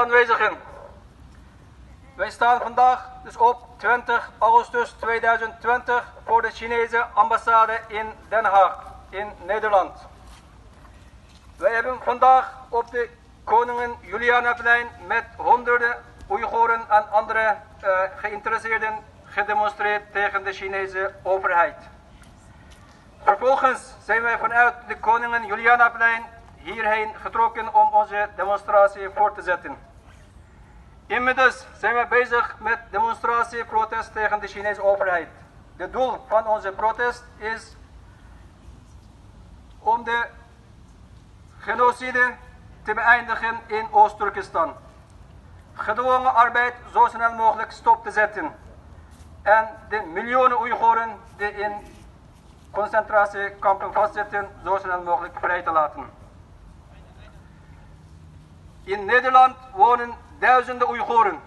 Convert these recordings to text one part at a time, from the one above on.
Aanwezigen, wij staan vandaag dus op 20 augustus 2020 voor de Chinese ambassade in Den Haag, in Nederland. Wij hebben vandaag op de Koningin Julianaplein met honderden Oeigoeren en andere geïnteresseerden gedemonstreerd tegen de Chinese overheid. Vervolgens zijn wij vanuit de Koningin Julianaplein hierheen getrokken om onze demonstratie voor te zetten. Inmiddels zijn we bezig met demonstratieprotest tegen de Chinese overheid. Het doel van onze protest is om de genocide te beëindigen in Oost-Turkestan. Gedwongen arbeid zo snel mogelijk stop te zetten. En de miljoenen Oeigoeren die in concentratiekampen vastzitten zo snel mogelijk vrij te laten. In Nederland wonen duizenden Oeigoeren.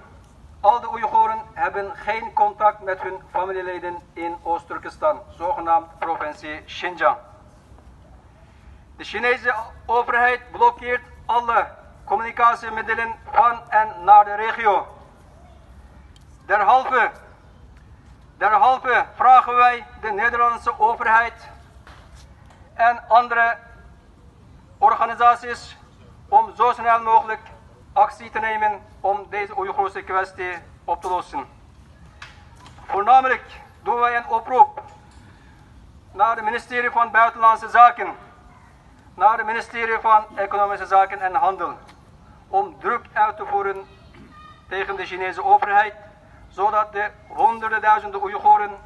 Al de Oeigoeren hebben geen contact met hun familieleden in Oost-Turkestan, zogenaamd provincie Xinjiang. De Chinese overheid blokkeert alle communicatiemiddelen van en naar de regio. Derhalve vragen wij de Nederlandse overheid en andere organisaties om zo snel mogelijk actie te nemen om deze Oeigoerse kwestie op te lossen. Voornamelijk doen wij een oproep naar het ministerie van Buitenlandse Zaken, naar het ministerie van Economische Zaken en Handel, om druk uit te voeren tegen de Chinese overheid, zodat de honderden duizenden Oeigoeren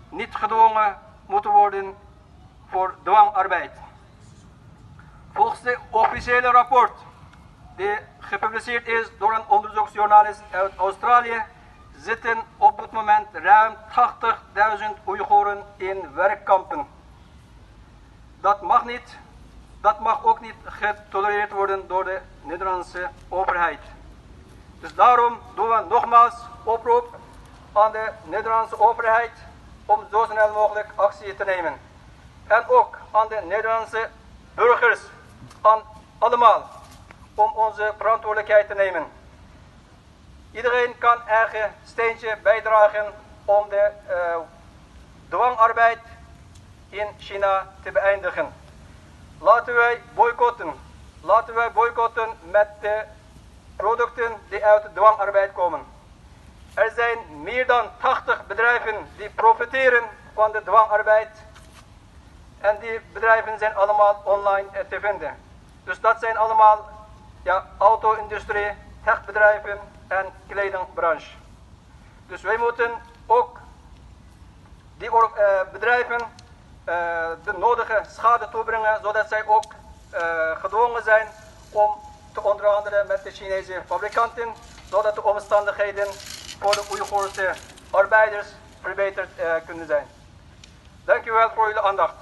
niet gedwongen moeten worden voor dwangarbeid. Volgens de officiële rapport, die gepubliceerd is door een onderzoeksjournalist uit Australië, zitten op dit moment ruim 80.000 Oeigoeren in werkkampen. Dat mag niet, dat mag ook niet getolereerd worden door de Nederlandse overheid. Dus daarom doen we nogmaals oproep aan de Nederlandse overheid om zo snel mogelijk actie te nemen. En ook aan de Nederlandse burgers, aan allemaal, om onze verantwoordelijkheid te nemen. Iedereen kan eigen steentje bijdragen om de dwangarbeid in China te beëindigen. Laten wij boycotten met de producten die uit de dwangarbeid komen. Er zijn meer dan 80 bedrijven die profiteren van de dwangarbeid. En die bedrijven zijn allemaal online te vinden. Dus dat zijn allemaal auto-industrie, techbedrijven en kledingbranche. Dus wij moeten ook die bedrijven de nodige schade toebrengen, zodat zij ook gedwongen zijn om te onderhandelen met de Chinese fabrikanten, zodat de omstandigheden voor de Oeigoerse arbeiders verbeterd kunnen zijn. Dank u wel voor jullie aandacht.